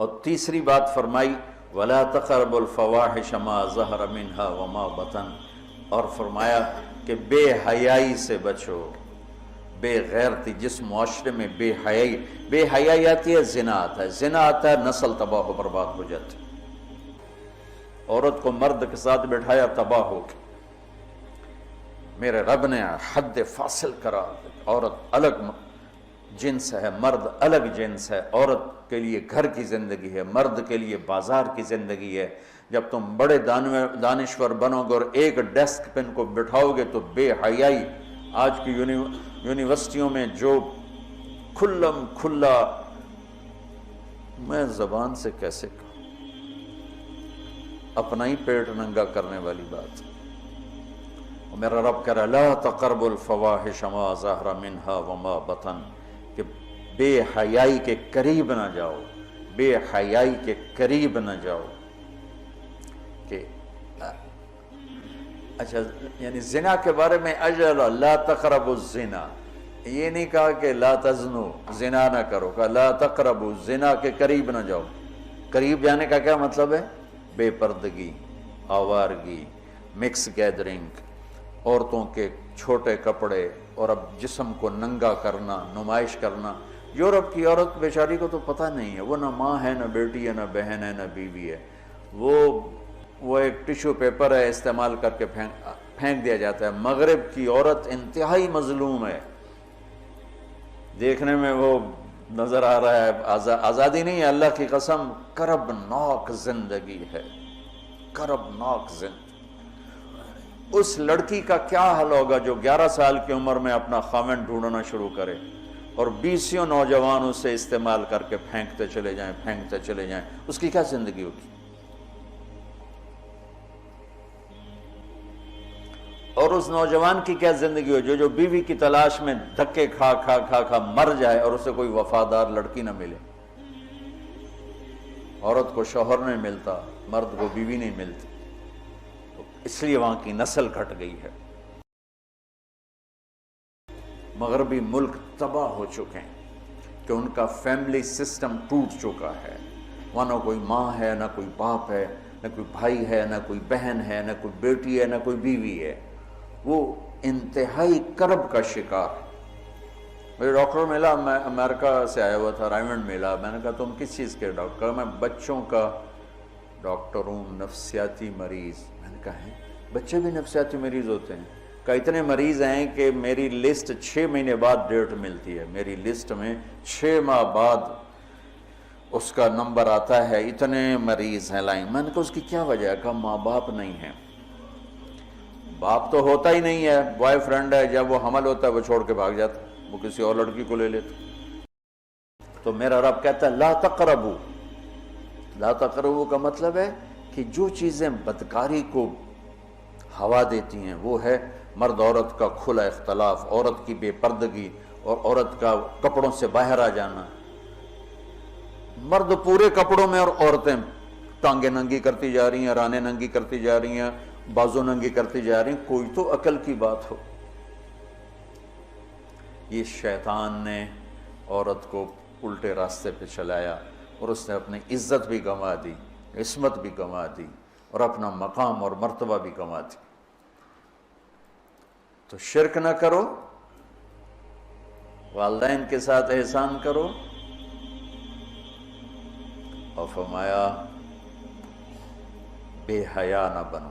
اور تیسری بات فرمائی وَلَا تَقْرَبُوا الْفَوَاحِشَ مَا ظَهَرَ مِنْهَا وَمَا بَطَنَ، اور فرمایا کہ بے حیائی سے بچو، بے غیرتی، جس معاشرے میں بے حیائی آتی ہے زنا آتا ہے، زنا آتا ہے نسل تباہ و برباد ہو جاتی ہے۔ عورت کو مرد کے ساتھ بٹھایا تباہ ہو گئی، میرے رب نے حد فاصل کرا، عورت الگ جنس ہے، مرد الگ جنس ہے، عورت کے لیے گھر کی زندگی ہے، مرد کے لیے بازار کی زندگی ہے۔ جب تم بڑے دانشور بنو گے اور ایک ڈیسک پہ ان کو بٹھاؤ گے تو بے حیائی، آج کی یونیورسٹیوں میں جو کھلم کھلا، میں زبان سے کیسے کہوں، اپنا ہی پیٹ ننگا کرنے والی بات، اور میرا رب کہہ رہا لا تقربوا الفواحش ما ظہر منها وما بطن، کہ بے حیائی کے قریب نہ جاؤ، بے حیائی کے قریب نہ جاؤ۔ کہ اچھا یعنی زنا کے بارے میں اجل لا تقربوا الزنا، یہ نہیں کہا کہ لا تزنو، زنا نہ کرو، کہا لا تقربوا، زنا کے قریب نہ جاؤ۔ قریب جانے کا کیا مطلب ہے؟ بے پردگی، آوارگی، مکس گیدرنگ، عورتوں کے چھوٹے کپڑے اور اب جسم کو ننگا کرنا، نمائش کرنا۔ یورپ کی عورت بیچاری کو تو پتہ نہیں ہے، وہ نہ ماں ہے، نہ بیٹی ہے، نہ بہن ہے، نہ بیوی ہے، وہ ایک ٹیشو پیپر ہے، استعمال کر کے پھینک دیا جاتا ہے۔ مغرب کی عورت انتہائی مظلوم ہے، دیکھنے میں وہ نظر آ رہا ہے آزادی نہیں ہے، اللہ کی قسم کربناک زندگی ہے، کربناک زندگی۔ اس لڑکی کا کیا حل ہوگا جو 11 سال کی عمر میں اپنا خاوند ڈھونڈنا شروع کرے اور 20 نوجوان اسے استعمال کر کے پھینکتے چلے جائیں، اس کی کیا زندگی ہوگی؟ اور اس نوجوان کی کیا زندگی ہوگی جو بیوی کی تلاش میں دھکے کھا مر جائے اور اسے کوئی وفادار لڑکی نہ ملے؟ عورت کو شوہر نہیں ملتا، مرد کو بیوی نہیں ملتی، اس لیے وہاں کی نسل گھٹ گئی ہے۔ مغربی ملک تباہ ہو چکے ہیں کہ ان کا فیملی سسٹم ٹوٹ چکا ہے، وہاں نہ کوئی ماں ہے، نہ کوئی باپ ہے، نہ کوئی بھائی ہے، نہ کوئی بہن ہے، نہ کوئی بیٹی ہے، نہ کوئی بیوی ہے، وہ انتہائی کرب کا شکار ہے۔ مجھے ڈاکٹر ملا، میں امریکہ سے آیا ہوا تھا، رائمنڈ ملا، میں نے کہا تم کس چیز کے ڈاکٹر؟ میں بچوں کا ڈاکٹر ہوں، نفسیاتی مریض۔ میں نے کہا ہے بچے بھی نفسیاتی مریض ہوتے ہیں؟ کہ اتنے مریض ہیں کہ میری لسٹ 6 مہینے بعد ڈیٹ ملتی ہے، میری لسٹ میں 6 ماہ بعد اس کا نمبر آتا ہے، اتنے مریض ہیں لائن۔ میں نے کہا اس کی کیا وجہ ہے؟ کہا ماں باپ نہیں ہیں۔ باپ تو ہوتا ہی نہیں ہے، بوائے فرینڈ ہے، جب وہ حمل ہوتا ہے وہ چھوڑ کے بھاگ جاتا، وہ کسی اور لڑکی کو لے لیتا۔ تو میرا رب کہتا ہے لا تقربوا، لا تقربوا کا مطلب ہے کہ جو چیزیں بدکاری کو ہوا دیتی ہیں وہ ہے مرد عورت کا کھلا اختلاف، عورت کی بے پردگی اور عورت کا کپڑوں سے باہر آ جانا، مرد پورے کپڑوں میں اور عورتیں ٹانگیں ننگی کرتی جا رہی ہیں، رانیں ننگی کرتی جا رہی ہیں، بازو ننگی کرتی جا رہی ہیں۔ کوئی تو عقل کی بات ہو۔ یہ شیطان نے عورت کو الٹے راستے پہ چلایا اور اس نے اپنی عزت بھی گنوا دی، عصمت بھی گنوا دی اور اپنا مقام اور مرتبہ بھی گنوا دی۔ تو شرک نہ کرو، والدین کے ساتھ احسان کرو، اور فرمایا بے حیا نہ بنو۔